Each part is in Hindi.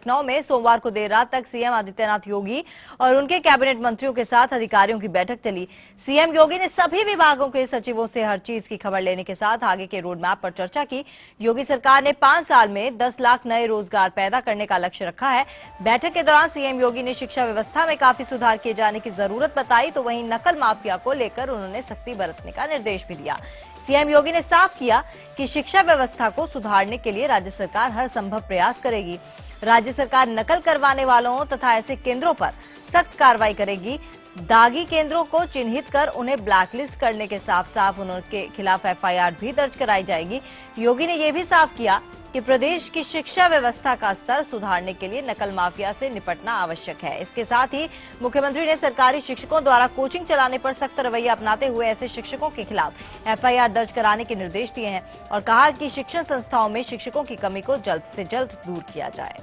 लखनऊ में सोमवार को देर रात तक सीएम आदित्यनाथ योगी और उनके कैबिनेट मंत्रियों के साथ अधिकारियों की बैठक चली। सीएम योगी ने सभी विभागों के सचिवों से हर चीज की खबर लेने के साथ आगे के रोड मैप पर चर्चा की। योगी सरकार ने 5 साल में 10 लाख नए रोजगार पैदा करने का लक्ष्य रखा है। बैठक के दौरान सीएम योगी ने शिक्षा व्यवस्था में काफी सुधार किए जाने की जरूरत बताई, तो वहीं नकल माफिया को लेकर उन्होंने सख्ती बरतने का निर्देश भी दिया। सीएम योगी ने साफ किया कि शिक्षा व्यवस्था को सुधारने के लिए राज्य सरकार हर संभव प्रयास करेगी। राज्य सरकार नकल करवाने वालों तथा ऐसे केंद्रों पर सख्त कार्रवाई करेगी। दागी केंद्रों को चिन्हित कर उन्हें ब्लैकलिस्ट करने के साथ साथ उनके खिलाफ एफआईआर भी दर्ज कराई जाएगी। योगी ने यह भी साफ किया कि प्रदेश की शिक्षा व्यवस्था का स्तर सुधारने के लिए नकल माफिया से निपटना आवश्यक है। इसके साथ ही मुख्यमंत्री ने सरकारी शिक्षकों द्वारा कोचिंग चलाने पर सख्त रवैया अपनाते हुए ऐसे शिक्षकों के खिलाफ एफआईआर दर्ज कराने के निर्देश दिए हैं और कहा कि शिक्षण संस्थाओं में शिक्षकों की कमी को जल्द से जल्द दूर किया जाए।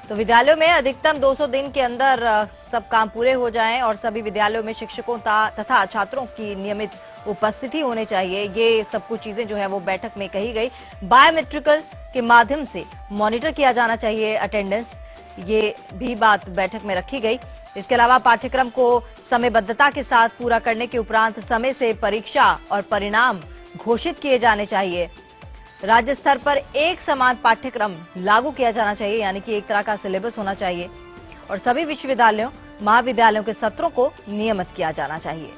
तो विद्यालयों में अधिकतम 200 दिन के अंदर सब काम पूरे हो जाएं और सभी विद्यालयों में शिक्षकों तथा छात्रों की नियमित उपस्थिति होनी चाहिए। ये सब कुछ चीजें जो है वो बैठक में कही गई। बायोमेट्रिकल के माध्यम से मॉनिटर किया जाना चाहिए अटेंडेंस, ये भी बात बैठक में रखी गई। इसके अलावा पाठ्यक्रम को समयबद्धता के साथ पूरा करने के उपरांत समय से परीक्षा और परिणाम घोषित किए जाने चाहिए। राज्य स्तर पर एक समान पाठ्यक्रम लागू किया जाना चाहिए, यानी कि एक तरह का सिलेबस होना चाहिए और सभी विश्वविद्यालयों महाविद्यालयों के सत्रों को नियमित किया जाना चाहिए।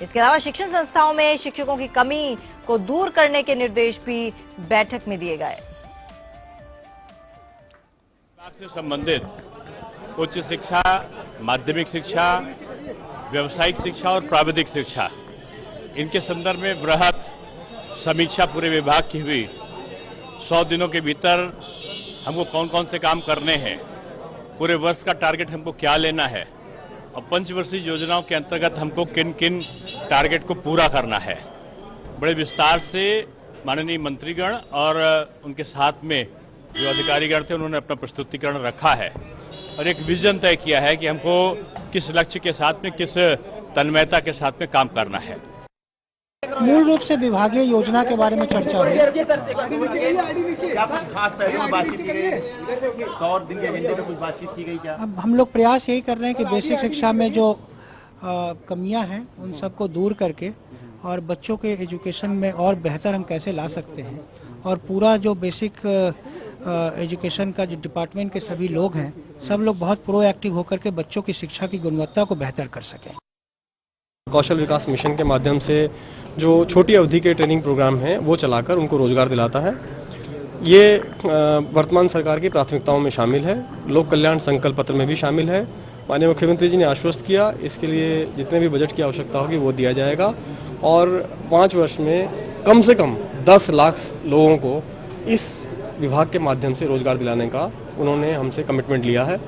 इसके अलावा शिक्षण संस्थाओं में शिक्षकों की कमी को दूर करने के निर्देश भी बैठक में दिए गए। से संबंधित उच्च शिक्षा, माध्यमिक शिक्षा, व्यावसायिक शिक्षा और प्राविधिक शिक्षा, इनके संदर्भ में वृहत समीक्षा पूरे विभाग की हुई। 100 दिनों के भीतर हमको कौन कौन से काम करने हैं, पूरे वर्ष का टारगेट हमको क्या लेना है और पंचवर्षीय योजनाओं के अंतर्गत हमको किन किन टारगेट को पूरा करना है। बड़े विस्तार से माननीय मंत्रीगण और उनके साथ में जो अधिकारीगण थे उन्होंने अपना प्रस्तुतिकरण रखा है और एक विजन तय किया है कि हमको किस लक्ष्य के साथ में, किस तन्मयता के साथ में काम करना है। मूल रूप से विभागीय योजना के बारे में चर्चा हुई। क्या कुछ खास पहलू में बातचीत की गई? 100 दिन के एजेंडे में कुछ बातचीत की गई क्या? अब हम लोग प्रयास यही कर रहे हैं कि बेसिक शिक्षा में जो कमियां हैं उन सबको दूर करके और बच्चों के एजुकेशन में और बेहतर हम कैसे ला सकते हैं और पूरा जो बेसिक एजुकेशन का जो डिपार्टमेंट के सभी लोग हैं, सब लोग बहुत प्रोएक्टिव होकर के बच्चों की शिक्षा की गुणवत्ता को बेहतर कर सकें। कौशल विकास मिशन के माध्यम से जो छोटी अवधि के ट्रेनिंग प्रोग्राम हैं वो चलाकर उनको रोजगार दिलाता है। ये वर्तमान सरकार की प्राथमिकताओं में शामिल है, लोक कल्याण संकल्प पत्र में भी शामिल है। माननीय मुख्यमंत्री जी ने आश्वस्त किया, इसके लिए जितने भी बजट की आवश्यकता होगी वो दिया जाएगा और 5 वर्ष में कम से कम 10 लाख लोगों को इस विभाग के माध्यम से रोजगार दिलाने का उन्होंने हमसे कमिटमेंट लिया है।